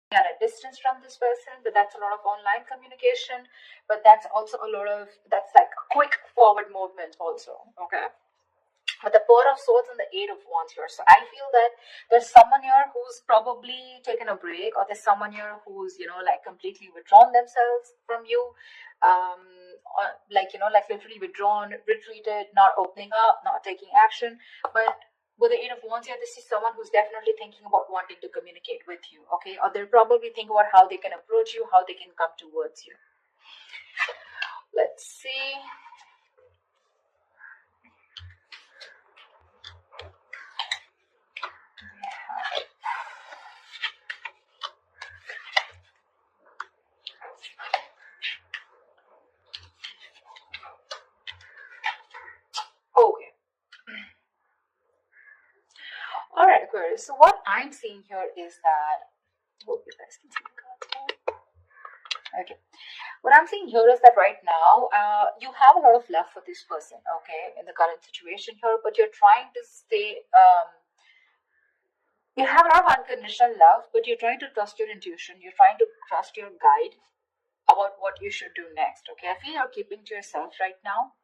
at a distance from this person, but that's a lot of online communication, but that's also a lot of, that's like a quick forward movement also, okay? But the Four of Swords and the Eight of Wands here. So I feel that there's someone here who's probably taken a break, or there's someone here who's, like completely withdrawn themselves from you. Or like, like literally withdrawn, retreated, not opening up, not taking action. But with the Eight of Wands here, this is someone who's definitely thinking about wanting to communicate with you, okay? Or they're probably thinking about how they can approach you, how they can come towards you. Let's see. Okay. All right, Aquarius. So what I'm seeing here is that, hope you guys can see the cards. Okay. What I'm seeing here is that right now, you have a lot of love for this person, okay, in the current situation here, but you're trying to stay, you have a lot of unconditional love, but you're trying to trust your intuition. You're trying to trust your guide about what you should do next, okay? I feel you're keeping to yourself right now,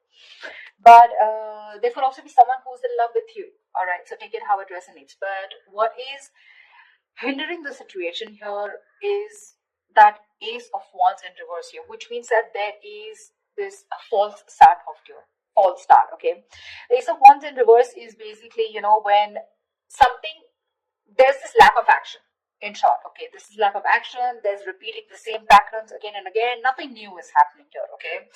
but there could also be someone who's in love with you, all right? So take it how it resonates. But what is hindering the situation here is that Ace of Wands in reverse here, which means that there is this false start of your false start, okay? The Ace of Wands in reverse is basically, when something, there's this lack of action, in short, okay? This is lack of action, there's repeating the same patterns again and again, nothing new is happening here, okay?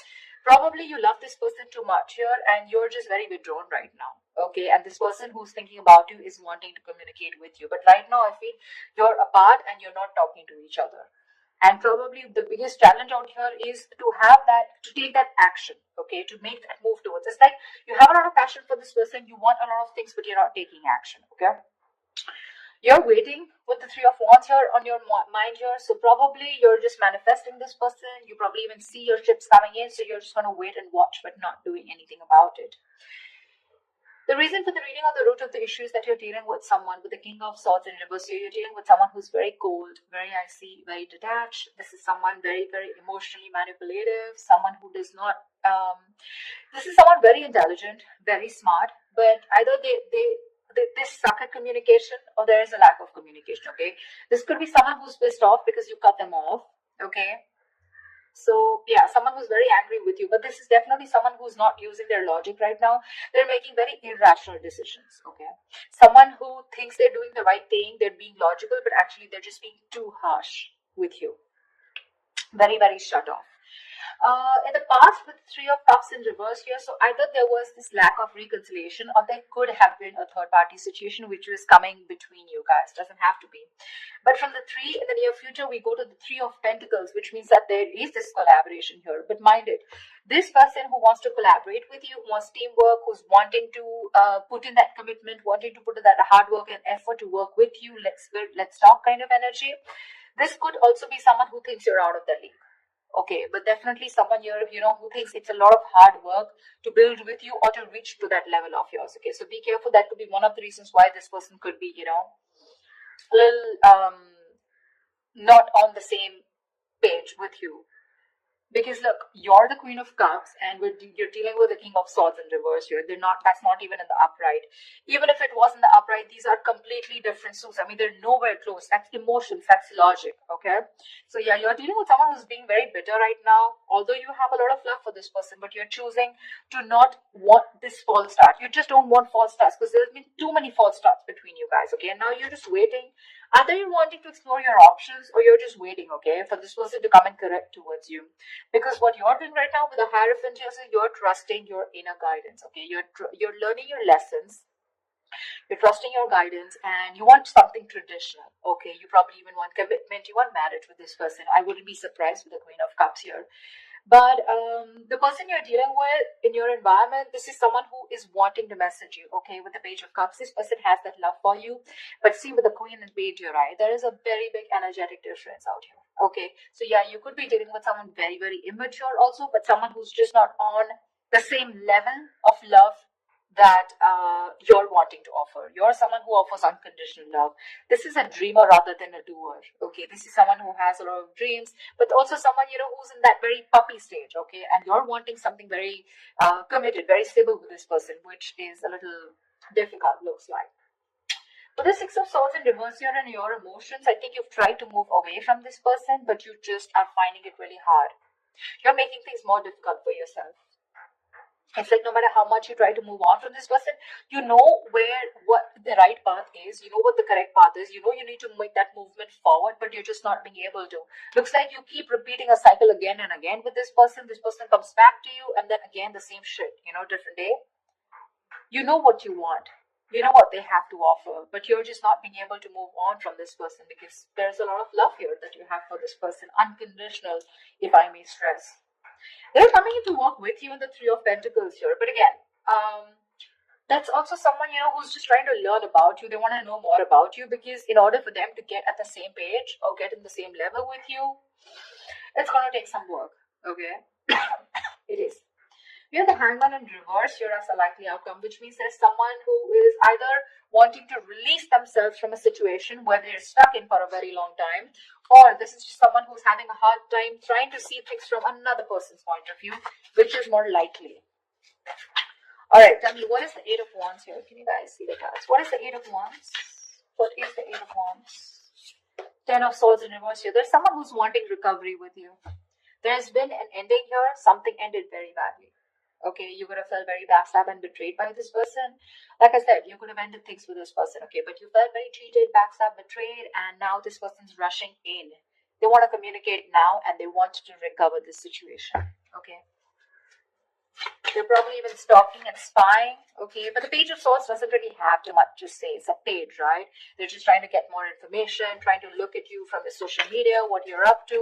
Probably you love this person too much here and you're just very withdrawn right now, okay? And this person who's thinking about you is wanting to communicate with you, but right now I feel you're apart and you're not talking to each other. And probably the biggest challenge out here is to have that, to take that action, okay, to make that move towards. It's like you have a lot of passion for this person, you want a lot of things, but you're not taking action, okay? You're waiting with the Three of Wands here on your mind here, so probably you're just manifesting this person. You probably even see your ships coming in, so you're just going to wait and watch, but not doing anything about it. The reason for the reading of the root of the issue is that you're dealing with someone with the King of Swords in reverse. You're dealing with someone who's very cold, very icy, very detached. This is someone very, very emotionally manipulative, someone who does not, this is someone very intelligent, very smart, but either they suck at communication or there is a lack of communication, okay? This could be someone who's pissed off because you cut them off, okay? So yeah, someone who's very angry with you, but this is definitely someone who's not using their logic right now. They're making very irrational decisions, okay? Someone who thinks they're doing the right thing, they're being logical, but actually they're just being too harsh with you. Very, very shut off. In the past with Three of Cups in reverse here, so either there was this lack of reconciliation or there could have been a third party situation which was coming between you guys. Doesn't have to be. But from the three in the near future, we go to the Three of Pentacles, which means that there is this collaboration here. But mind it, this person who wants to collaborate with you, who wants teamwork, who's wanting to put in that commitment, wanting to put in that hard work and effort to work with you, let's talk kind of energy. This could also be someone who thinks you're out of the league. Okay, but definitely someone here, who thinks it's a lot of hard work to build with you or to reach to that level of yours. Okay, so be careful. That could be one of the reasons why this person could be, a little not on the same page with you. Because look, you're the Queen of Cups and you're dealing with the King of Swords in reverse here. That's not even in the upright. Even if it was in the upright, these are completely different suits. I mean, they're nowhere close. That's emotions, that's logic, okay? So yeah, you're dealing with someone who's being very bitter right now, although you have a lot of love for this person, but you're choosing to not want this false start. You just don't want false starts because there's been too many false starts between you guys, okay? And now you're just waiting. Either you're wanting to explore your options or you're just waiting, okay, for this person to come and correct towards you. Because what you're doing right now with the Hierophant is you're trusting your inner guidance, okay? You're learning your lessons. You're trusting your guidance and you want something traditional, okay? You probably even want commitment. You want marriage with this person. I wouldn't be surprised with the Queen of Cups here. But the person you're dealing with in your environment, this is someone who is wanting to message you, okay? With the Page of Cups, this person has that love for you. But see, with the Queen and Page, you're right. There is a very big energetic difference out here, okay? So yeah, you could be dealing with someone very, very immature also, but someone who's just not on the same level of love that you're wanting to offer. You're someone who offers unconditional love. This is a dreamer rather than a doer. Okay, this is someone who has a lot of dreams, but also someone, who's in that very puppy stage. Okay, and you're wanting something very committed, very stable with this person, which is a little difficult, looks like. With the Six of Swords in reverse here and your emotions, I think you've tried to move away from this person, but you just are finding it really hard. You're making things more difficult for yourself. It's like no matter how much you try to move on from this person, you know what the right path is, you know what the correct path is, you know you need to make that movement forward, but you're just not being able to. Looks like you keep repeating a cycle again and again with this person. This person comes back to you, and then again the same shit, different day. You know what you want. You know what they have to offer, but you're just not being able to move on from this person because there's a lot of love here that you have for this person. Unconditional, if I may stress. They're coming in to work with you in the Three of Pentacles here. But again, that's also someone, who's just trying to learn about you. They want to know more about you because in order for them to get at the same page or get in the same level with you, it's going to take some work. Okay? It is. We have the Hangman in reverse here as a likely outcome, which means there's someone who is either wanting to release themselves from a situation where they're stuck in for a very long time, or this is just someone who's having a hard time trying to see things from another person's point of view, which is more likely. Alright, tell me, what is the Eight of Wands here? Can you guys see the cards? What is the Eight of Wands? What is the Eight of Wands? Ten of Swords in reverse here. There's someone who's wanting recovery with you. There's been an ending here. Something ended very badly. Okay, you could have felt very backstabbed and betrayed by this person. Like I said, you could have ended things with this person, okay, but you felt very cheated, backstabbed, betrayed, and now this person's rushing in. They want to communicate now, and they want to recover this situation, okay? They're probably even stalking and spying, okay? But the Page of Swords doesn't really have too much to say. It's a page, right? They're just trying to get more information, trying to look at you from the social media, what you're up to,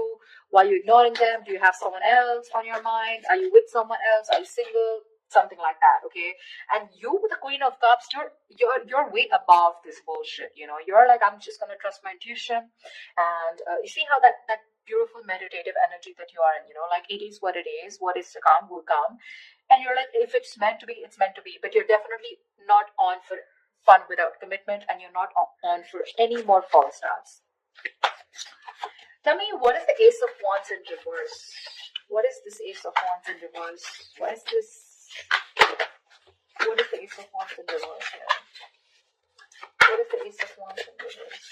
why you're ignoring them. Do you have someone else on your mind? Are you with someone else? Are you single? Something like that, okay? And you with the Queen of Cups, you're way above this bullshit, You're like, I'm just gonna trust my intuition. And you see how that beautiful meditative energy that you are in, like it is what it is. What is to come will come. And you're like, if it's meant to be, it's meant to be. But you're definitely not on for fun without commitment, and you're not on for any more false starts. Tell me, what is the Ace of Wands in reverse? What is this Ace of Wands in reverse? What is this? What is the Ace of Wands in reverse here? What is the Ace of Wands in reverse?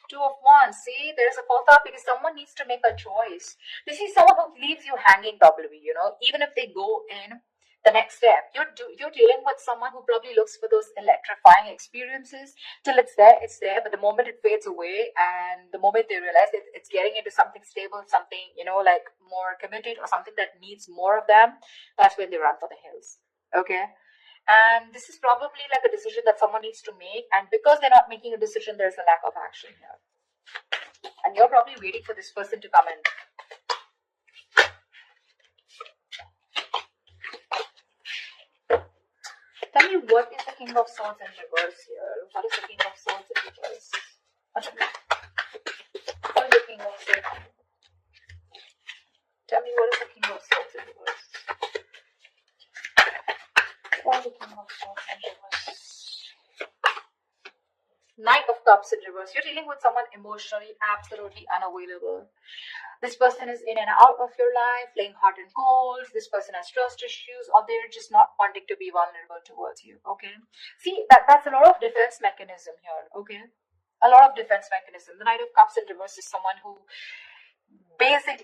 Two of Wands. See, there's a fall out because someone needs to make a choice. This is someone who leaves you hanging probably, even if they go in the next step. You're dealing with someone who probably looks for those electrifying experiences. Till it's there, but the moment it fades away and the moment they realize that it's getting into something stable, something, like more committed or something that needs more of them, that's when they run for the hills. Okay? And this is probably like a decision that someone needs to make. And because they're not making a decision, there's a lack of action here. And you're probably waiting for this person to come in. Tell me, what is the King of Swords in reverse here? What is the King of Swords in reverse? What is the King of Swords? Tell me, what is the King of Swords in reverse? What is the King of Swords in reverse? Knight of Cups in reverse. You're dealing with someone emotionally absolutely unavailable. This person is in and out of your life, playing hot and cold. This person has trust issues, or they're just not wanting to be vulnerable towards you, okay? See, that's a lot of defense mechanism here, okay? A lot of defense mechanism. The Knight of Cups in reverse is someone who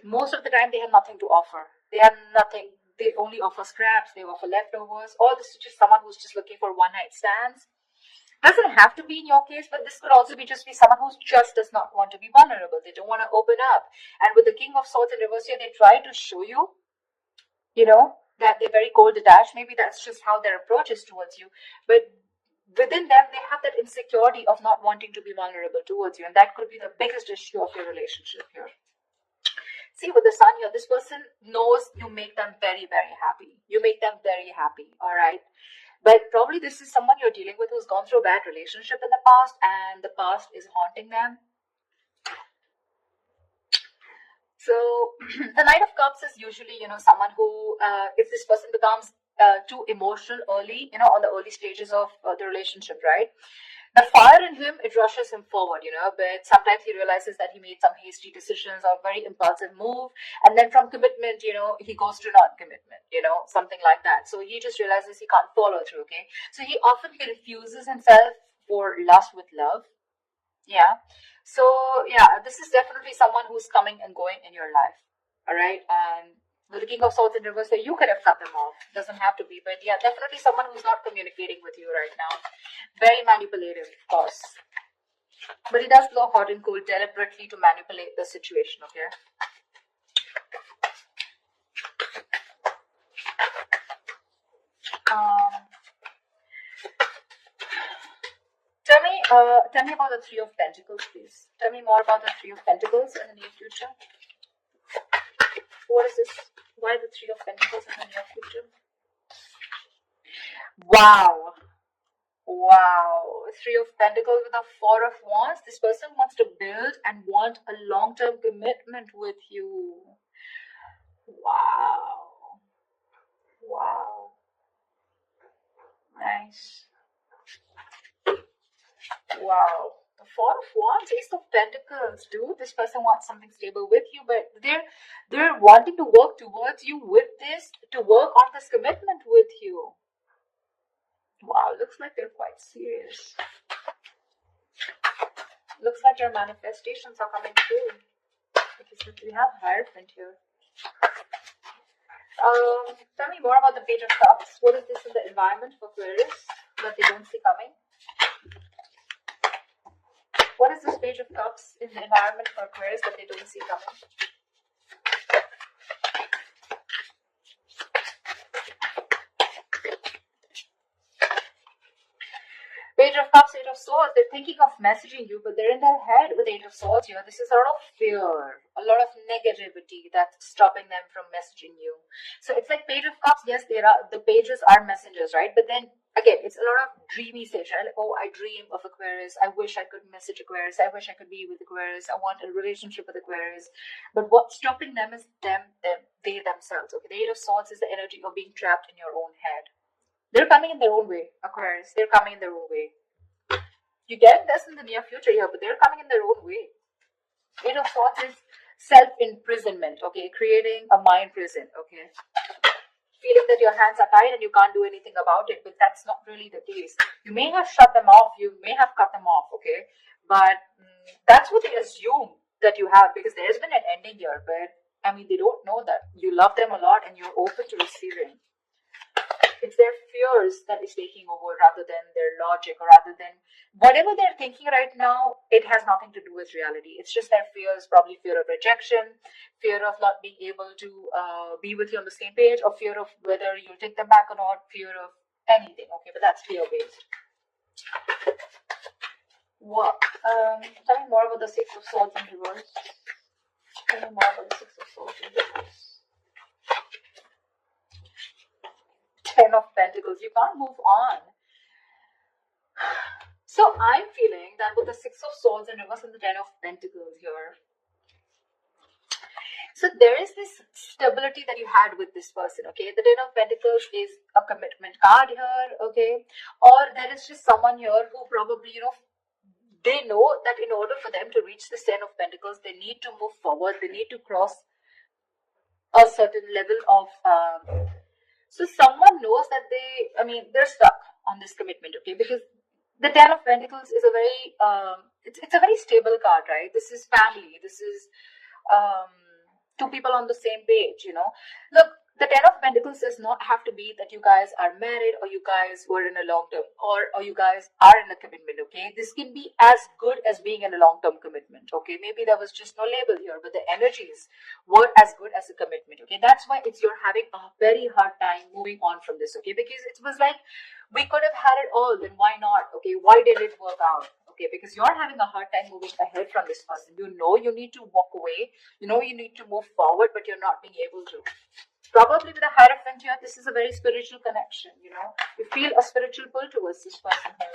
most of the time they have nothing to offer. They have nothing. They only offer scraps. They offer leftovers. Or this is just someone who's just looking for one-night stands. Doesn't have to be in your case, but this could also be someone who just does not want to be vulnerable. They don't want to open up. And with the King of Swords in reverse here, they try to show you, that they're very cold detached. Maybe that's just how their approach is towards you. But within them, they have that insecurity of not wanting to be vulnerable towards you. And that could be the biggest issue of your relationship here. See, with the Sun here, this person knows you make them very, very happy. You make them very happy, all right? But probably this is someone you're dealing with who's gone through a bad relationship in the past, and the past is haunting them. So the Knight of Cups is usually, someone who, if this person becomes too emotional early, on the early stages of the relationship, right? The fire in him, it rushes him forward, but sometimes he realizes that he made some hasty decisions or very impulsive move. And then from commitment, he goes to non-commitment, something like that. So he just realizes he can't follow through, okay? So he often confuses himself for lust with love. Yeah. So, yeah, this is definitely someone who's coming and going in your life. All right. And the King of Swords in reverse, so you could have cut them off. Doesn't have to be, but yeah, definitely someone who's not communicating with you right now. Very manipulative, of course. But he does blow hot and cold deliberately to manipulate the situation, okay? Tell me about the Three of Pentacles, please. Tell me more about the Three of Pentacles in the near future. What is this? Why the Three of Pentacles in the near future? Wow. Wow. Three of Pentacles with a Four of Wands. This person wants to build and want a long-term commitment with you. Wow. Wow. Nice. Wow. The Four of Wands, Ace of Pentacles, dude. This person wants something stable with you, but they're wanting to work towards you with this, to work on this commitment with you. Wow, looks like they're quite serious. Looks like your manifestations are coming true. Because we have Hierophant here. Tell me more about the Page of Cups. What is this in the environment for Aquarius that they don't see coming? What is this Page of Cups in the environment for Aquarius that they don't see coming? Page of Cups, Eight of Swords, they're thinking of messaging you, but they're in their head with Eight of Swords here. This is a lot of fear, a lot of negativity that's stopping them from messaging you. So it's like Page of Cups, yes, the pages are messengers, right? But then, again, it's a lot of dreamy stage, right? Like, oh, I dream of Aquarius. I wish I could message Aquarius. I wish I could be with Aquarius. I want a relationship with Aquarius. But what's stopping them is they themselves, okay? The Eight of Swords is the energy of being trapped in your own head. They're coming in their own way, Aquarius. They're coming in their own way. You get this in the near future here, but they're coming in their own way. Eight of Swords is self-imprisonment, okay? Creating a mind prison, okay? Feeling that your hands are tied and you can't do anything about it, but that's not really the case. You may have shut them off, you may have cut them off, okay? But that's what they assume that you have, because there's been an ending here, but I mean, they don't know that you love them a lot and you're open to receiving. It's their fears that is taking over rather than their logic, or rather than whatever they're thinking right now. It has nothing to do with reality. It's just their fears, probably fear of rejection, fear of not being able to be with you on the same page, or fear of whether you'll take them back or not, fear of anything, okay? But that's fear-based. What? Tell me more about the Six of Swords in reverse. Tell me more about the Six of Swords in reverse. Ten of Pentacles. You can't move on. So I'm feeling that with the Six of Swords in reverse and the Ten of Pentacles here, so there is this stability that you had with this person, okay? The Ten of Pentacles is a commitment card here, okay? Or there is just someone here who probably, they know that in order for them to reach this Ten of Pentacles, they need to move forward. They need to cross a certain level of... So someone knows that they're stuck on this commitment, okay? Because the Ten of Pentacles is a very, it's a very stable card, right? This is family. This is two people on the same page, Look, the Ten of Pentacles does not have to be that you guys are married, or you guys were in a long-term, or you guys are in a commitment, okay? This can be as good as being in a long-term commitment, okay? Maybe there was just no label here, but the energies were as good as a commitment, okay? That's why you're having a very hard time moving on from this, okay? Because it was like, we could have had it all, then why not, okay? Why did it work out, okay? Because you're having a hard time moving ahead from this person. You know you need to walk away. You know you need to move forward, but you're not being able to. Probably with a Hierophant here, this is a very spiritual connection, You feel a spiritual pull towards this person here.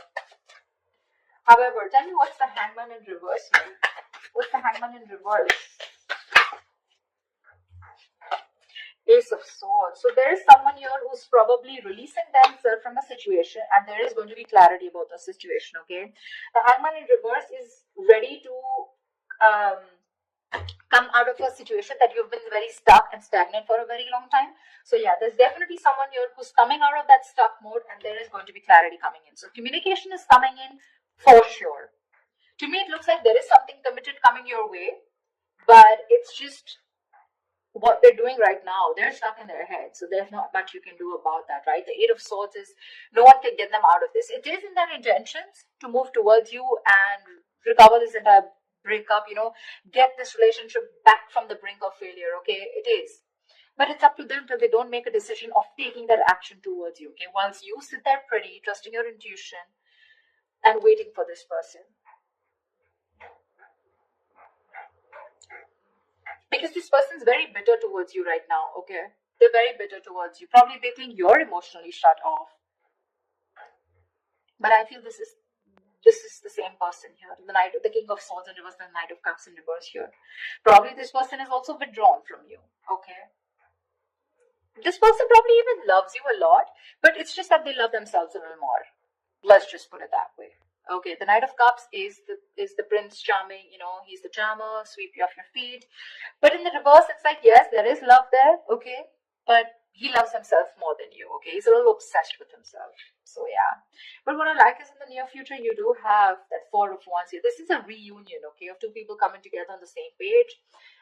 However, tell me what's the Hangman in reverse here? What's the Hangman in reverse? Swords. So there is someone here who's probably releasing themselves from a situation, and there is going to be clarity about the situation, okay? The Hangman in reverse is ready to um, come out of a situation that you've been very stuck and stagnant for a very long time. So yeah, there's definitely someone here who's coming out of that stuck mode, and there is going to be clarity coming in. So communication is coming in for sure. To me, it looks like there is something committed coming your way, but it's just what they're doing right now. They're stuck in their head, so there's not much you can do about that, right? The Eight of Swords is no one can get them out of this. It is in their intentions to move towards you and recover this entire breakup, get this relationship back from the brink of failure, okay? It is. But it's up to them till they don't make a decision of taking that action towards you, okay? Once you sit there pretty, trusting your intuition and waiting for this person. Because this person's very bitter towards you right now, okay? They're very bitter towards you. Probably they think you're emotionally shut off. But I feel this is the same person here. The King of Swords in reverse and the Knight of Cups in reverse here. Probably this person is also withdrawn from you, okay? This person probably even loves you a lot, but it's just that they love themselves a little more. Let's just put it that way. Okay, the Knight of Cups is the Prince Charming, he's the charmer, sweep you off your feet. But in the reverse, it's like, yes, there is love there, okay? But he loves himself more than you, okay? He's a little obsessed with himself. So yeah. But what I like is in the near future, you do have that Four of Wands here. This is a reunion, okay, of two people coming together on the same page.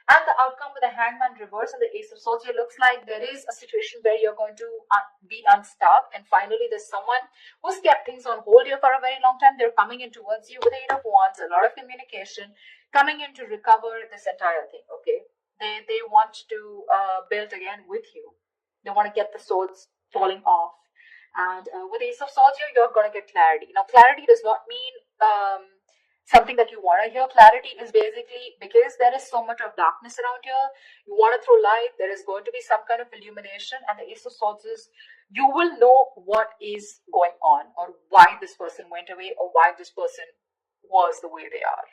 And the outcome with the Hangman reverse and the Ace of Swords here looks like there is a situation where you're going to be unstuck. And finally, there's someone who's kept things on hold here for a very long time. They're coming in towards you with the Eight of Wands, a lot of communication, coming in to recover this entire thing, okay? They want to build again with you. They want to get the swords falling off. And with Ace of Swords here, you're going to get clarity. Now, clarity does not mean something that you want to hear. Clarity is basically because there is so much of darkness around here, you want to throw light, there is going to be some kind of illumination. And the Ace of Swords is, you will know what is going on, or why this person went away, or why this person was the way they are.